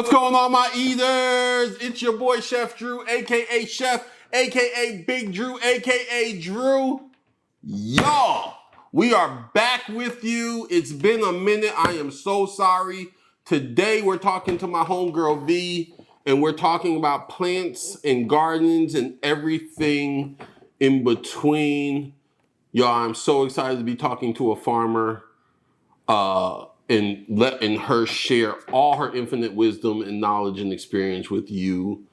What's going on, my eaters? It's your boy Chef Drew, aka Chef, aka Big Drew, aka Drew. Y'all, we are back with you. It's been a minute. I am so sorry. Today we're talking to my homegirl V, and we're talking about plants and gardens and everything in between. Y'all, I'm so excited to be talking to a farmer. And letting her share all her infinite wisdom and knowledge and experience with you.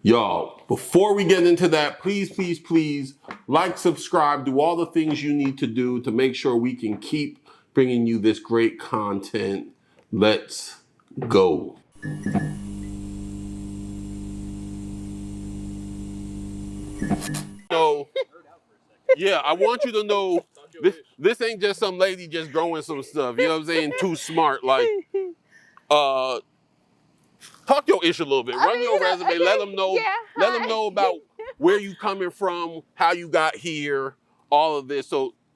Y'all, before we get into that, please, like, subscribe, do all the things you need to do to make sure we can keep bringing you this great content. Let's go. So, yeah, I want you to know this ain't just some lady just growing some stuff. You know what I'm saying? Too smart. Like, talk your ish a little bit. Run your resume. Let them know. Yeah, let them know about where you coming from, how you got here, all of this.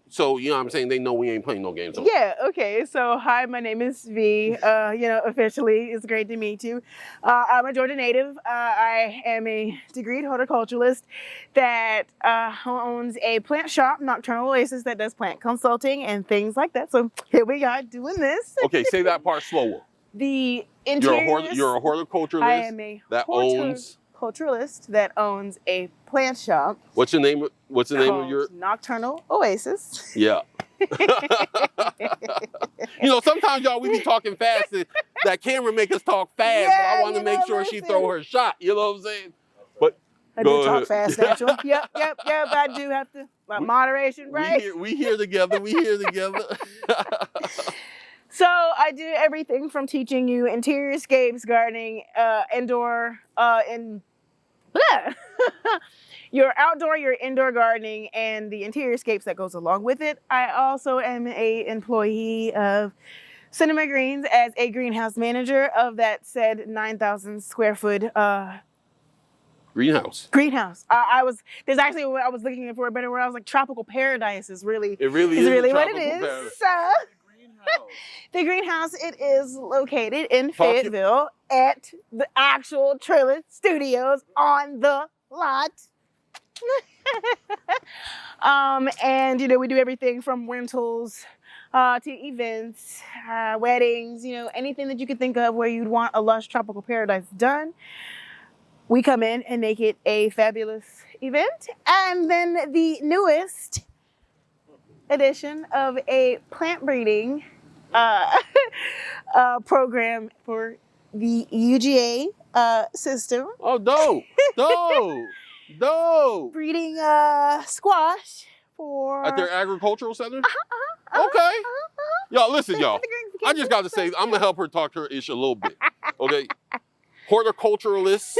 So you know what I'm saying? They know we ain't playing no games. Yeah, okay. So, hi, my name is V. Officially, it's great to meet you. I'm a Georgia native. I am a degreed horticulturalist that owns a plant shop, Nocturnal Oasis, that does plant consulting and things like that. So, here we are doing this. Okay, say that part slower. The interior. You're a horticulturalist. I am a horticulturalist that owns a plant shop. What's the name of your Nocturnal Oasis? Yeah. You know, sometimes y'all we be talking fast. That camera make us talk fast, yeah, but I want to make sure she throw her shot. You know what I'm saying? But I do talk fast, natural. Yep. I do have to moderation, right? We here together. We here together. So I do everything from teaching you interior-scapes, gardening, indoor, your outdoor, your indoor gardening, and the interior-scapes that goes along with it. I also am a employee of Cinema Greens as a greenhouse manager of that said 9,000 square foot greenhouse. There's actually what I was looking for a better word. I was like, tropical paradise is really is what it is. The greenhouse, it is located in Fayetteville at the actual Trillis Studios on the lot. And we do everything from rentals to events, weddings, anything that you could think of where you'd want a lush tropical paradise done. We come in and make it a fabulous event. And then the newest edition of a plant breeding program for the UGA system. Oh, dope. Breeding squash for... At their agricultural center? Okay. Y'all, listen, y'all. I just got to say, I'm going to help her talk to her ish a little bit. Okay? Horticulturalist.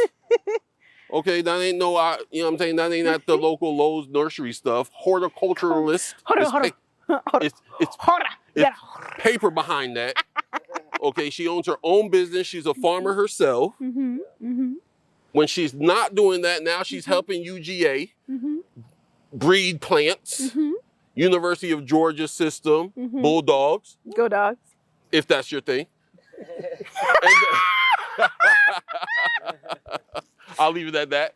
Okay, that ain't you know what I'm saying? That ain't at the local Lowe's nursery stuff. Horticulturalist. It's paper behind that. Okay, she owns her own business. She's a farmer herself. When she's not doing that, now she's helping UGA breed plants. University of Georgia system, Bulldogs. Go Dogs. If that's your thing. I'll leave it at that.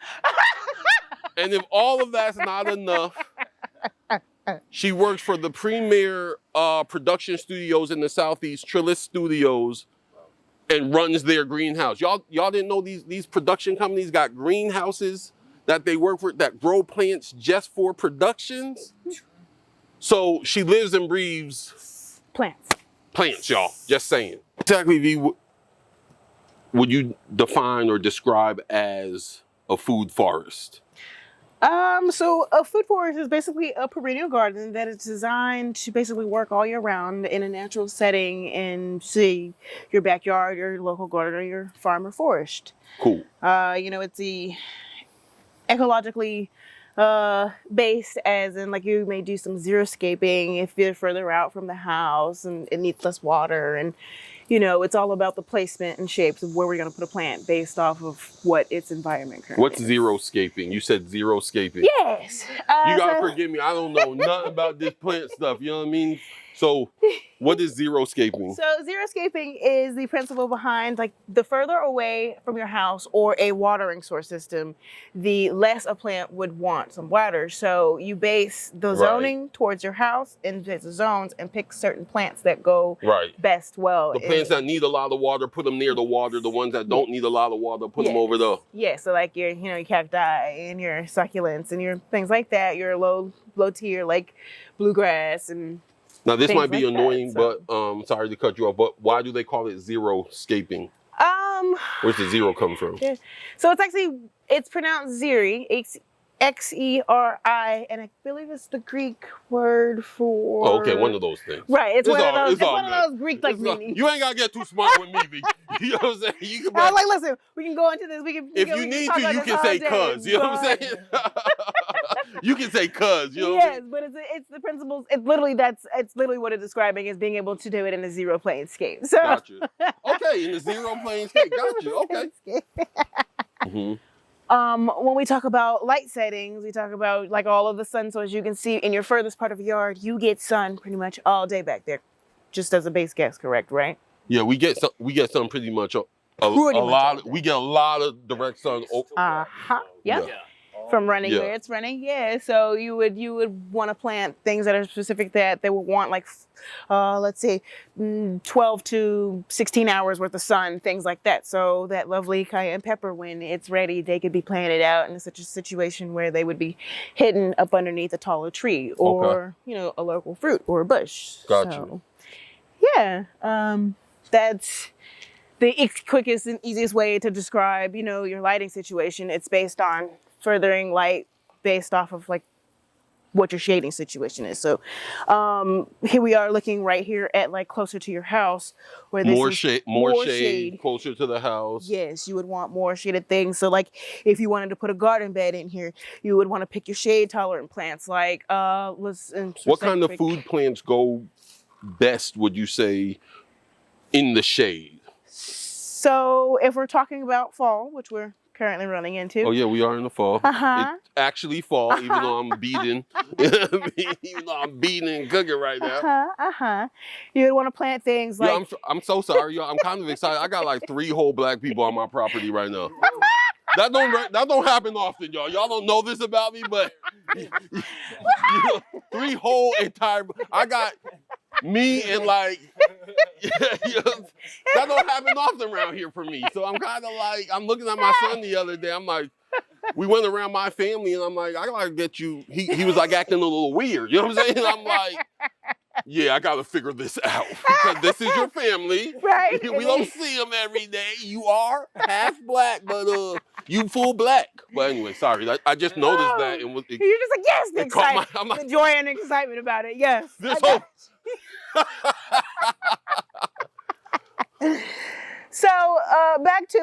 And if all of that's not enough, she works for the premier production studios in the Southeast, Trillis Studios, and runs their greenhouse. Y'all didn't know these production companies got greenhouses that they work for that grow plants just for productions? So she lives and breathes plants, y'all. Just saying. Exactly, V, would you define or describe as a food forest? So a food forest is basically a perennial garden that is designed to basically work all year round in a natural setting in, say, your backyard, your local garden, or your farm or forest. Cool. It's the ecologically based, as in like you may do some xeriscaping if you're further out from the house and it needs less water, and it's all about the placement and shapes of where we're going to put a plant based off of what its environment currently What's xeriscaping? You said xeriscaping. Yes. You gotta forgive me. I don't know nothing about this plant stuff. You know what I mean? So what is xeriscaping? So xeriscaping is the principle behind like the further away from your house or a watering source system, the less a plant would want some water. So you base the zoning towards your house into the zones and pick certain plants that go best well. The plants that need a lot of water, put them near the water. The ones that don't need a lot of water, put them over there. Yeah, so like your your cacti and your succulents and your things like that, your low tier like bluegrass and now this might be like annoying, that, but sorry to cut you off, but why do they call it xeriscaping? Where's the zero come from? Yeah. So it's pronounced xeri, Xeri, and I believe it's the Greek word for. Oh, okay, one of those things. Right, it's one of those Greek like meanings. You ain't gotta get too smart with me, V. You know what I'm saying? You can. I was like, listen, we can go into this. If you need to, you can say "cuz." You know what I'm saying? You can say "cuz." You know. Yes, but it's the principles. It's literally what it's describing is being able to do it in a zero plane scape. So. Gotcha. Okay, in the zero plane scape. Gotcha. Okay. When we talk about light settings, we talk about like all of the sun. So as you can see in your furthest part of your yard, you get sun pretty much all day back there, just as a base guess, correct? Right? Yeah, we get sun pretty much a lot. We get a lot of direct sun. Yeah. From running where it's running, so you would want to plant things that are specific that they would want, like let's say 12 to 16 hours worth of sun, things like that. So that lovely cayenne pepper, when it's ready, they could be planted out in such a situation where they would be hidden up underneath a taller tree or a local fruit or a bush. Gotcha. So, yeah, that's the quickest and easiest way to describe your lighting situation. It's based on furthering light based off of like what your shading situation is. So here we are looking right here at like closer to your house where this more shade closer to the house. Yes, you would want more shaded things. So like if you wanted to put a garden bed in here, you would want to pick your shade tolerant plants like what kind of food plants go best, would you say, in the shade? So if we're talking about fall, which we're currently running into. Oh yeah, we are in the fall. It's actually fall, even though I'm beating. Even though I'm beating and cooking right now. You would want to plant things like. Yeah, I'm so sorry, y'all. I'm kind of excited. I got like 3 whole black people on my property right now. That don't happen often, y'all. Y'all don't know this about me, but 3 whole entire. I got me and like. That don't happen often around here for me. So I'm kind of like, I'm looking at my son the other day. I'm like, we went around my family and I'm like, I gotta get you. He was like acting a little weird. You know what I'm saying? And I'm like, yeah, I gotta figure this out because this is your family. Right. We don't see them every day. You are half black, but you full black. But anyway, sorry. I just noticed that. And you're just like, yes, the excitement. I'm like, the joy and excitement about it. Yes. So back to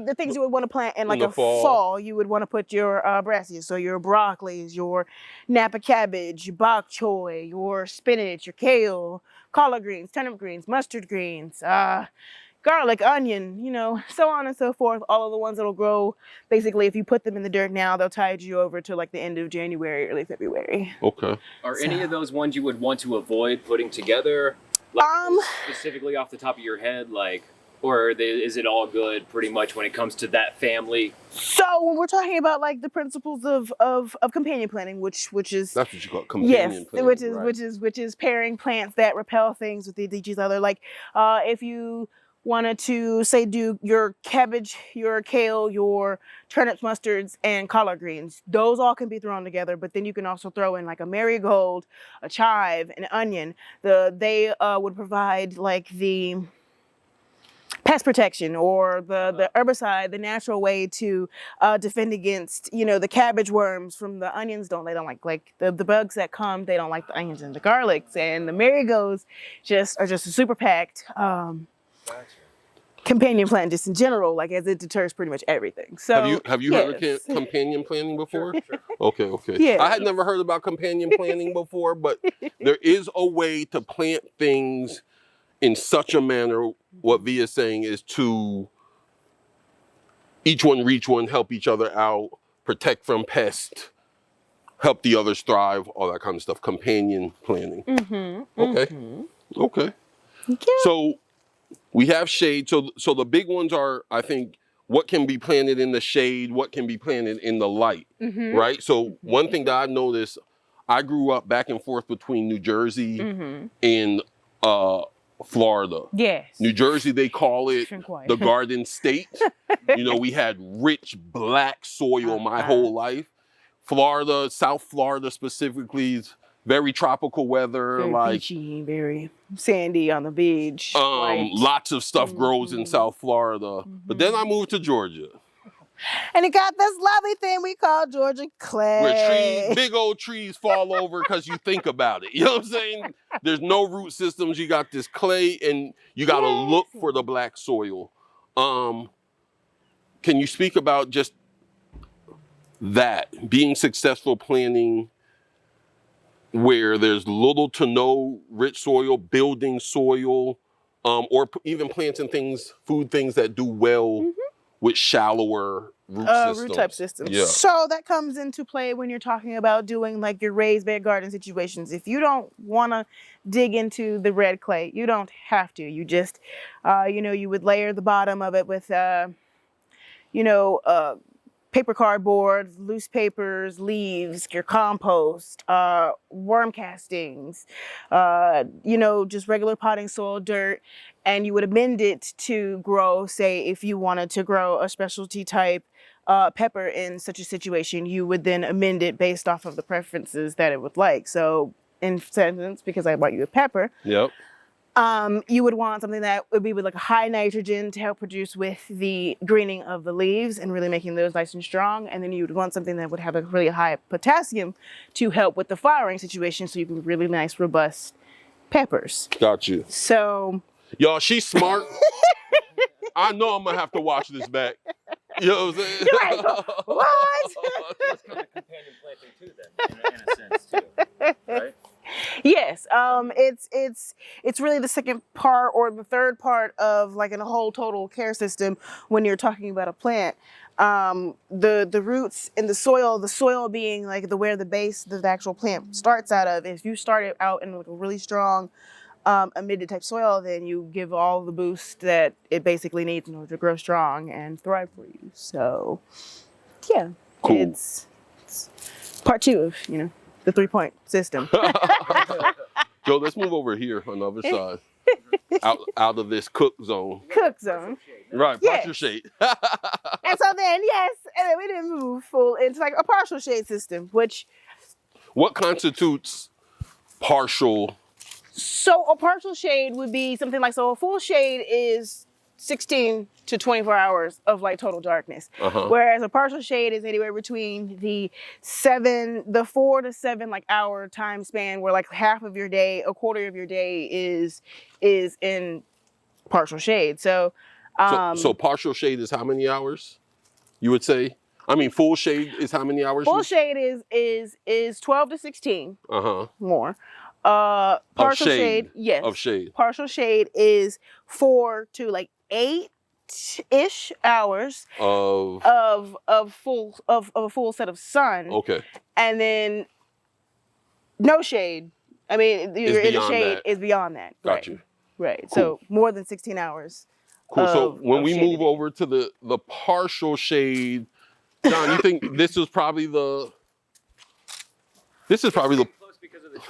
the things you would want to plant in like a fall. You would want to put your brassicas, so your broccolis, your Napa cabbage, your bok choy, your spinach, your kale, collard greens, turnip greens, mustard greens, garlic, onion, so on and so forth. All of the ones that'll grow. Basically, if you put them in the dirt now, they'll tide you over to like the end of January, early February. Okay. Are any of those ones you would want to avoid putting together? Like specifically off the top of your head, like, or is it all good pretty much when it comes to that family? So when we're talking about like the principles of companion planting, which is that's what you call companion planting, which is pairing plants that repel things with each other. Like if you wanted to say do your cabbage, your kale, your turnips, mustards, and collard greens, those all can be thrown together, but then you can also throw in like a marigold, a chive, an onion. They would provide like the pest protection or the herbicide, the natural way to defend against, the cabbage worms from the onions. They don't like the bugs that come, they don't like the onions and the garlics, and the marigolds are just a super packed companion plant just in general, like as it deters pretty much everything. So have you heard of companion planting before? Sure. Okay. Yeah. I had never heard about companion planting before, but there is a way to plant things in such a manner. What V is saying is to each one reach one, help each other out, protect from pests, help the others thrive, all that kind of stuff. Companion planting. Okay. Okay. Yeah. So we have shade. So the big ones are, I think, what can be planted in the shade, what can be planted in the light, right? So one thing that I've noticed, I grew up back and forth between New Jersey and Florida. Yes. New Jersey, they call it Quiet. the Garden State. You know, we had rich black soil my whole life. Florida, South Florida specifically, is very tropical weather, Very like beachy, very sandy on the beach. lots of stuff grows in South Florida. But then I moved to Georgia, And it got this lovely thing we call Georgia clay. where big old trees fall over because you think about it. You know what I'm saying? There's no root systems. You got this clay, and you got to look for the black soil. Can you speak about just that, being successful planting where there's little to no rich soil, building soil, or even planting things, food things that do well with shallower root systems. Root type systems. Yeah. So that comes into play when you're talking about doing like your raised bed garden situations. If you don't want to dig into the red clay, you don't have to. You just, you would layer the bottom of it with, paper cardboard, loose papers, leaves, your compost, worm castings, just regular potting soil, dirt, and you would amend it to grow, say, if you wanted to grow a specialty type pepper in such a situation, you would then amend it based off of the preferences that it would like. So, in sentence, because I bought you a pepper, you would want something that would be with like a high nitrogen to help produce with the greening of the leaves and really making those nice and strong. And then you would want something that would have a really high potassium to help with the flowering situation, so you can get really nice, robust peppers. Got you. So, y'all, she's smart. I know I'm gonna have to watch this back. You know what I'm saying? You're like, what? That's kind of companion planting too, then, in a sense too, right? Yes, it's really the second part or the third part of like in a whole total care system when you're talking about a plant. The roots in the soil being like where the base of the actual plant starts out of. If you start it out in like a really strong amended type soil, then you give all the boost that it basically needs in order to grow strong and thrive for you. So, yeah, cool. It's part 2 of the 3-point system. Joe, let's move over here on the other side, out of this cook zone. Cook zone. Right, partial shade. And so then, and then we didn't move full into like a partial shade system, which. What constitutes partial? So a partial shade would be something like, so a full shade is 16 to 24 hours of like total darkness. Whereas a partial shade is anywhere between the 4 to 7 like hour time span, where like half of your day, a quarter of your day is in partial shade. So partial shade is how many hours, you would say? I mean, full shade is how many hours? Full shade is 12 to 16 more. Partial shade, yes. Of shade. Partial shade is 4 to like 8-ish hours of a full set of sun. Okay. And then no shade. I mean, you're in the shade is beyond that. Got you. Right. Cool. So more than 16 hours. Cool. So when we move over to the partial shade, John, you think this is probably the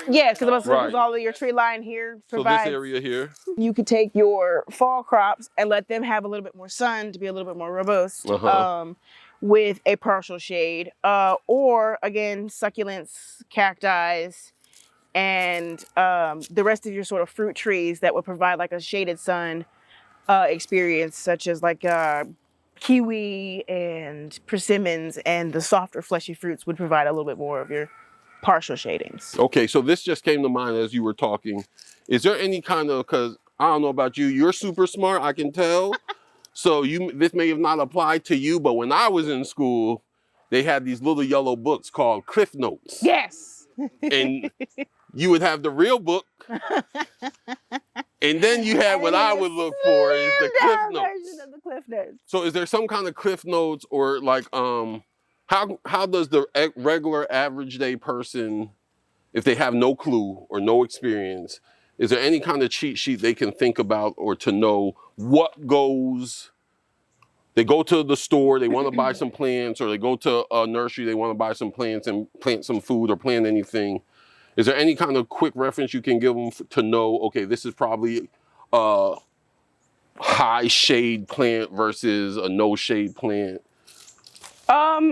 yeah, because all of your tree line here provides. So this area here. You could take your fall crops and let them have a little bit more sun to be a little bit more robust with a partial shade. Or again, succulents, cacti, and the rest of your sort of fruit trees that would provide like a shaded sun experience, such as like kiwi and persimmons, and the softer fleshy fruits would provide a little bit more of your partial shadings. Okay, so this just came to mind as you were talking. Is there any kind of, because I don't know about you, you're super smart, I can tell. So this may have not applied to you, but when I was in school, they had these little yellow books called Cliff Notes. Yes. And you would have the real book. And then you had what I would look for is the Cliff Notes. Version of the Cliff Notes. So is there some kind of Cliff Notes or like, how does the regular average day person, if they have no clue or no experience, is there any kind of cheat sheet they can think about or to know what goes? They go to the store, they want to buy some plants, or they go to a nursery, they want to buy some plants and plant some food or plant anything. Is there any kind of quick reference you can give them to know, okay, this is probably a high shade plant versus a no shade plant?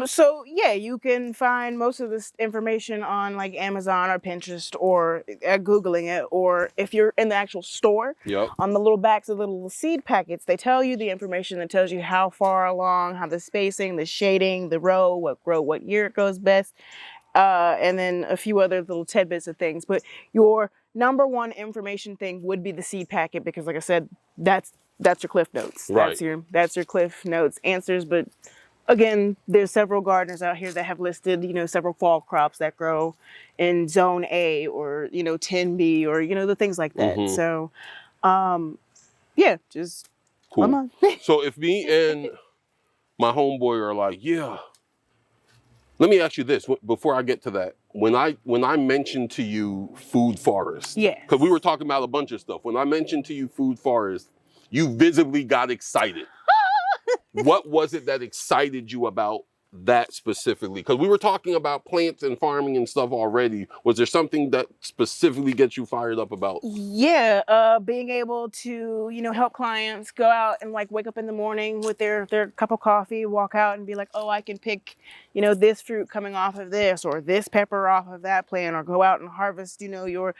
So yeah, you can find most of this information on like Amazon or Pinterest or Googling it, or if you're in the actual store, on the little backs of the little seed packets, they tell you the information that tells you how far along, how the spacing, the shading, the row, what year it grows best, and then a few other little tidbits of things. But your number one information thing would be the seed packet, because like I said, that's your Cliff Notes. Right. That's your Cliff Notes answers. But again, there's several gardeners out here that have listed, several fall crops that grow in zone A or, 10B or, the things like that. Mm-hmm. So, yeah, just cool. come on. So if me and my homeboy are like, yeah, let me ask you this before I get to that. When I mentioned to you food forest, yes, because we were talking about a bunch of stuff. When I mentioned to you food forest, you visibly got excited. What was it that excited you about that specifically? Because we were talking about plants and farming and stuff already. Was there something that specifically gets you fired up about? Yeah, being able to, help clients go out and like wake up in the morning with their cup of coffee, walk out and be like, oh, I can pick, this fruit coming off of this, or this pepper off of that plant, or go out and harvest, your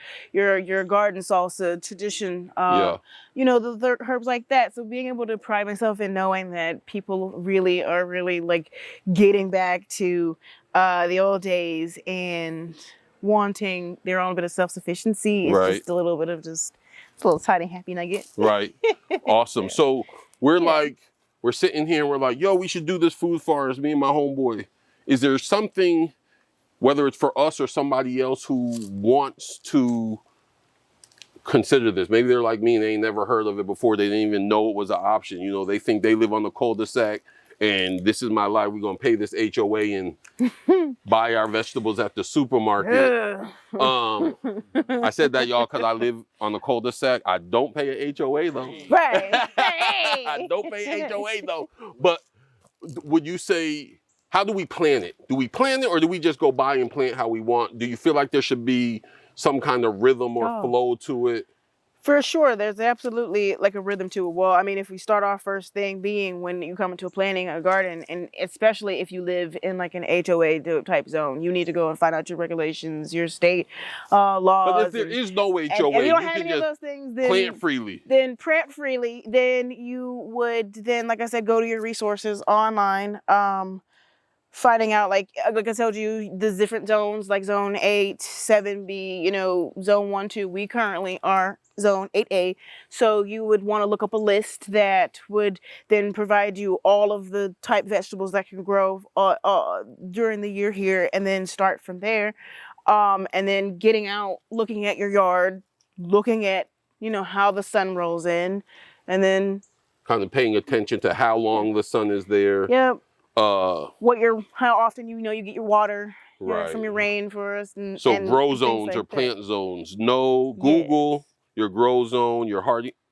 garden salsa tradition, the herbs like that. So being able to pride myself in knowing that people really are like getting back to the old days and wanting their own bit of self-sufficiency is just a little bit of just a little tiny happy nugget. Right. Awesome. So we're sitting here and we're like, yo, we should do this food forest, me and my homeboy. Is there something, whether it's for us or somebody else who wants to consider this? Maybe they're like me and they ain't never heard of it before. They didn't even know it was an option. They think they live on the cul-de-sac and this is my life. We're going to pay this HOA and buy our vegetables at the supermarket. I said that, y'all, because I live on the cul-de-sac. I don't pay a HOA, though. Right. I don't pay HOA, though. But would you say, how do we plan it? Do we plan it or do we just go buy and plant how we want? Do you feel like there should be some kind of rhythm or flow to it? For sure, there's absolutely like a rhythm to it. Well, I mean, if we start off first thing being when you come into planting a garden, and especially if you live in like an HOA type zone, you need to go and find out your regulations, your state laws. But if there is no HOA, and you don't have can any just of those things, then plant freely. Then plant freely. Then you would like I said, go to your resources online. Finding out, like I told you, the different zones, like zone 8, 7B, zone 1, 2. We currently are zone 8A. So you would want to look up a list that would then provide you all of the type vegetables that can grow during the year here, and then start from there. And then getting out, looking at your yard, looking at, how the sun rolls in, and then kind of paying attention to how long the sun is there. Yep. How often you get your water from your rainforest, and grow zones like or plant zones. Google your grow zone, your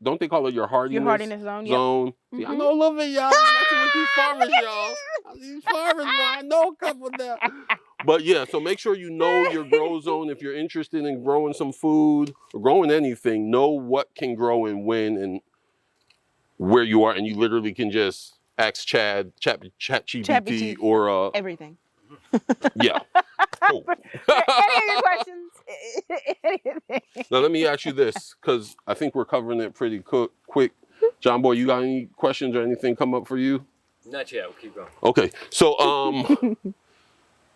don't they call it your hardiness zone? Zone. Yep. See, I know a little bit, y'all. Messing with these farmers, y'all. These farmers, I know a couple of them. But yeah, so make sure you know your grow zone. If you're interested in growing some food or growing anything, know what can grow and when and where you are, and you literally can just ask chat GPT or everything. Yeah. Cool. Any of your questions? Now let me ask you this, because I think we're covering it pretty quick. John Boy, you got any questions or anything come up for you? Not yet. We'll keep going. Okay. So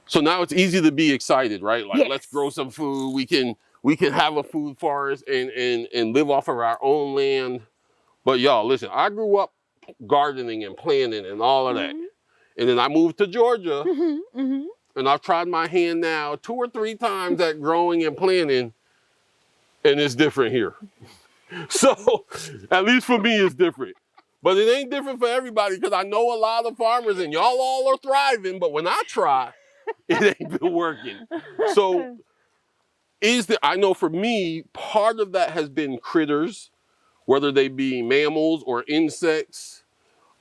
so now it's easy to be excited, right? Like, let's grow some food. We can have a food forest and live off of our own land. But y'all, listen, I grew up gardening and planting and all of that. And then I moved to Georgia, and I've tried my hand now 2 or 3 times at growing and planting, and it's different here. So, at least for me, it's different. But it ain't different for everybody because I know a lot of farmers and y'all all are thriving, but when I try, it ain't been working. So I know for me, part of that has been critters, whether they be mammals or insects,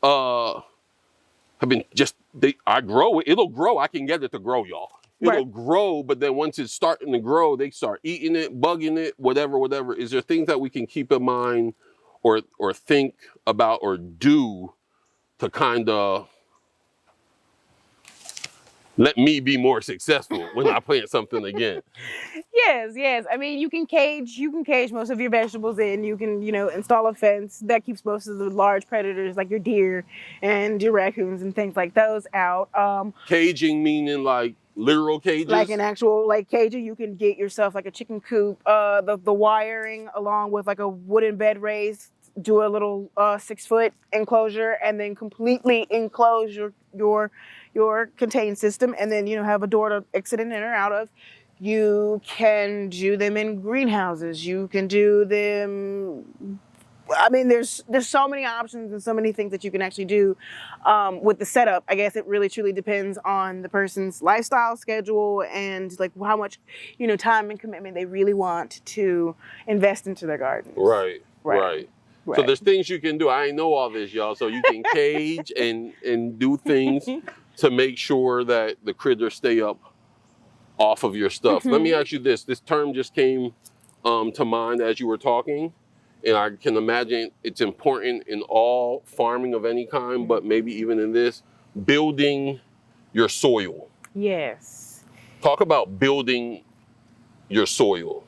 have been I grow it, it'll grow. I can get it to grow, y'all. It'll grow, but then once it's starting to grow, they start eating it, bugging it, whatever. Is there things that we can keep in mind or think about or do to kind of let me be more successful when I plant something again? Yes. I mean, you can cage most of your vegetables in. You can, install a fence that keeps most of the large predators like your deer and your raccoons and things like those out. Caging meaning like literal cages? Like an actual caging. You can get yourself like a chicken coop, the wiring along with like a wooden bed raised, do a little 6-foot enclosure and then completely enclose your contained system and then, have a door to exit in or out of. You can do them in greenhouses. You can do them. I mean, there's so many options and so many things that you can actually do with the setup. I guess it really truly depends on the person's lifestyle schedule and like how much, time and commitment they really want to invest into their gardens. Right. So there's things you can do. I ain't know all this, y'all. So you can cage and do things to make sure that the critters stay up off of your stuff. Let me ask you this. This term just came to mind as you were talking, and I can imagine it's important in all farming of any kind, but maybe even in this, building your soil. Yes. Talk about building your soil.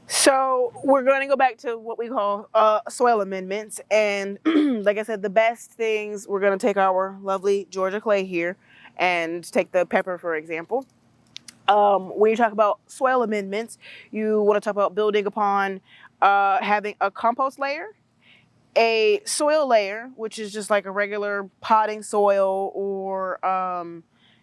So we're going to go back to what we call soil amendments. And like I said, the best things, we're going to take our lovely Georgia clay here and take the pepper, for example. When you talk about soil amendments, you want to talk about building upon having a compost layer, a soil layer, which is just like a regular potting soil, or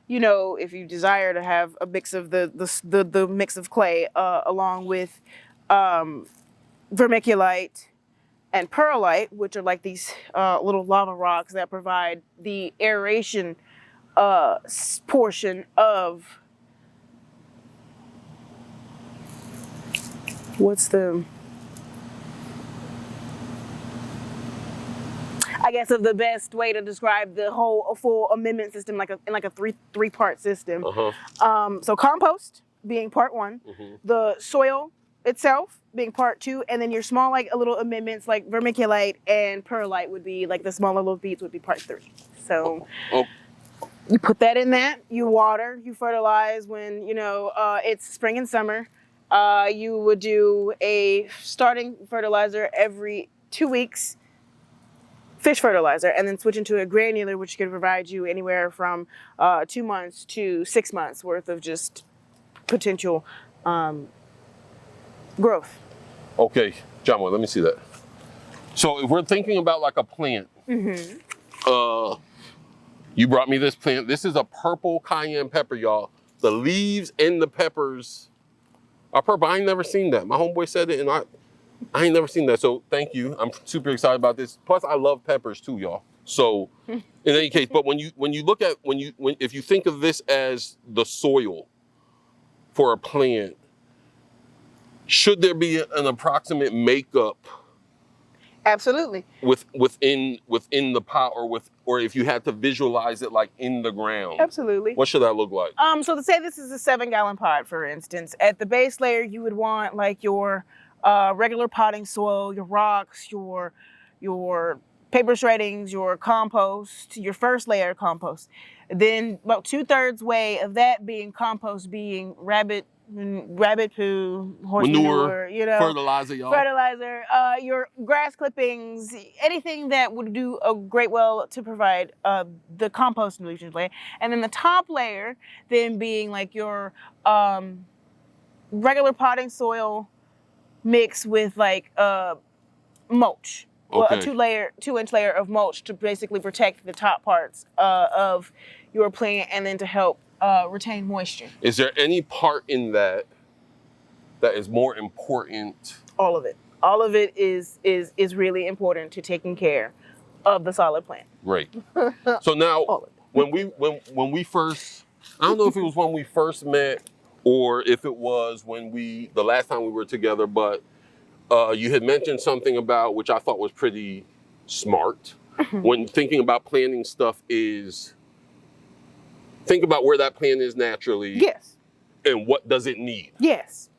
if you desire to have a mix of the mix of clay along with vermiculite and perlite, which are like these little lava rocks that provide the aeration portion of of the best way to describe the whole full amendment system, in a three-part system. So compost being part one, the soil itself being part two, and then your small little amendments like vermiculite and perlite would be like the smaller little beads would be part three. So you put that in that, you water, you fertilize when it's spring and summer. You would do a starting fertilizer every 2 weeks, fish fertilizer, and then switch into a granular, which can provide you anywhere from 2 months to 6 months worth of just potential growth. Okay, John, let me see that. So if we're thinking about like a plant, you brought me this plant. This is a purple cayenne pepper, y'all. The leaves and the peppers are purple. I ain't never seen that. My homeboy said it, and I ain't never seen that. So thank you. I'm super excited about this. Plus, I love peppers too, y'all. So in any case, but when you look at if you think of this as the soil for a plant, should there be an approximate makeup? Absolutely. Within the pot, or if you had to visualize it like in the ground. Absolutely. What should that look like? So to say this is a 7-gallon pot, for instance, at the base layer you would want like your regular potting soil, your rocks, your paper shreddings, your compost, your first layer of compost. Then about 2/3 way of that being compost, being rabbit poo, horse manure, fertilizer, y'all. Fertilizer, your grass clippings, anything that would do a great well to provide the compost nutrition layer. And then the top layer then being like your regular potting soil mixed with like mulch. Well, a 2-inch layer of mulch to basically protect the top parts of your plant and then to help retain moisture. Is there any part in that is more important? All of it. All of it is really important to taking care of the solid plant. Great. So now, All of it. when we first, I don't know if it was when we first met or if it was when the last time we were together, but you had mentioned something about, which I thought was pretty smart, when thinking about planting stuff is, think about where that plant is naturally. Yes. And what does it need? Yes.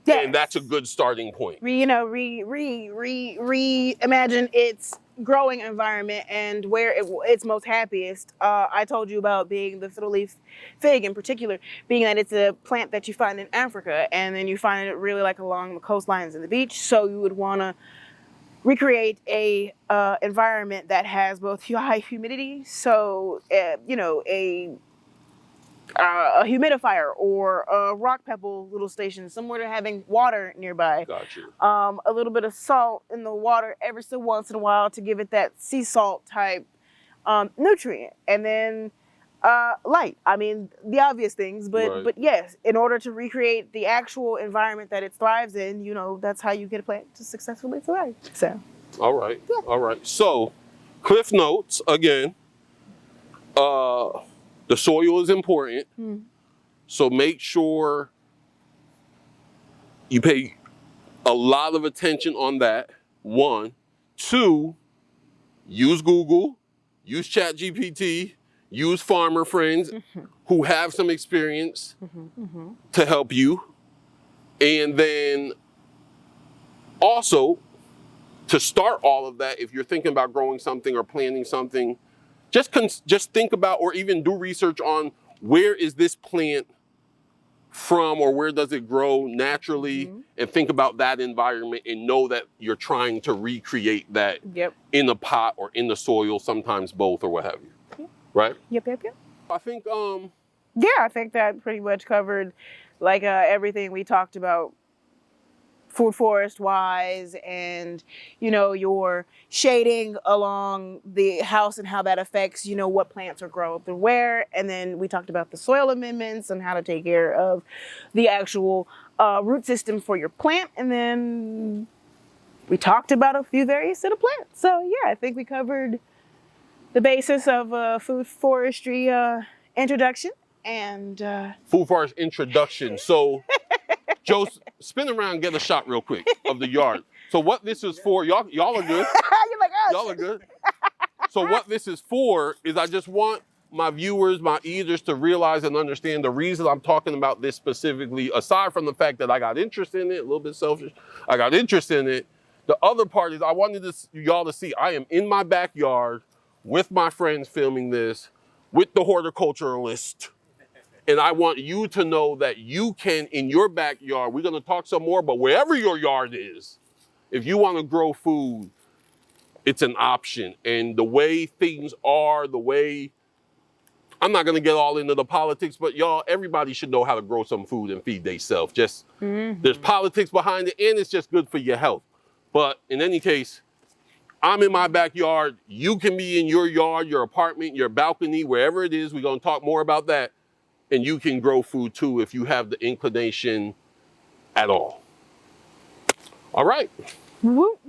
Yes. And that's a good starting point. Reimagine its growing environment and where it's most happiest. I told you about being the fiddle leaf fig in particular, being that it's a plant that you find in Africa, and then you find it really like along the coastlines and the beach. So you would want to recreate a environment that has both high humidity, so a humidifier or a rock pebble little station, somewhere to having water nearby. Got you. A little bit of salt in the water every so once in a while to give it that sea salt type nutrient. And then light. I mean, the obvious things, but yes, in order to recreate the actual environment that it thrives in, that's how you get a plant to successfully thrive. So. All right. Yeah. All right. So, cliff notes again. The soil is important, so make sure you pay a lot of attention on that, 1. 2, use Google, use ChatGPT, use farmer friends who have some experience to help you. And then also, to start all of that, if you're thinking about growing something or planting something, just think about, or even do research on, where is this plant from, or where does it grow naturally, and think about that environment and know that you're trying to recreate that in a pot or in the soil, sometimes both or what have you. Right? Yep. I think I think that pretty much covered like everything we talked about food forest wise, and your shading along the house and how that affects what plants are grown and where. And then we talked about the soil amendments and how to take care of the actual root system for your plant. And then we talked about a few various set of plants. So yeah, I think we covered the basis of food forestry introduction and food forest introduction. So Joe, spin around and get a shot real quick of the yard. So what this is for, y'all are good. You're like, oh, Y'all are good. So what this is for is, I just want my viewers, my eaters, to realize and understand the reason I'm talking about this specifically, aside from the fact that I got interest in it, a little bit selfish, I got interest in it. The other part is I wanted y'all to see I am in my backyard with my friends filming this, with the Horticulturalist. And I want you to know that you can, in your backyard, we're gonna talk some more, but wherever your yard is, if you wanna grow food, it's an option. And the way things are, I'm not gonna get all into the politics, but y'all, everybody should know how to grow some food and feed themselves. There's politics behind it, and it's just good for your health. But in any case, I'm in my backyard. You can be in your yard, your apartment, your balcony, wherever it is. We're gonna talk more about that. And you can grow food too if you have the inclination at all. All right. Whoop.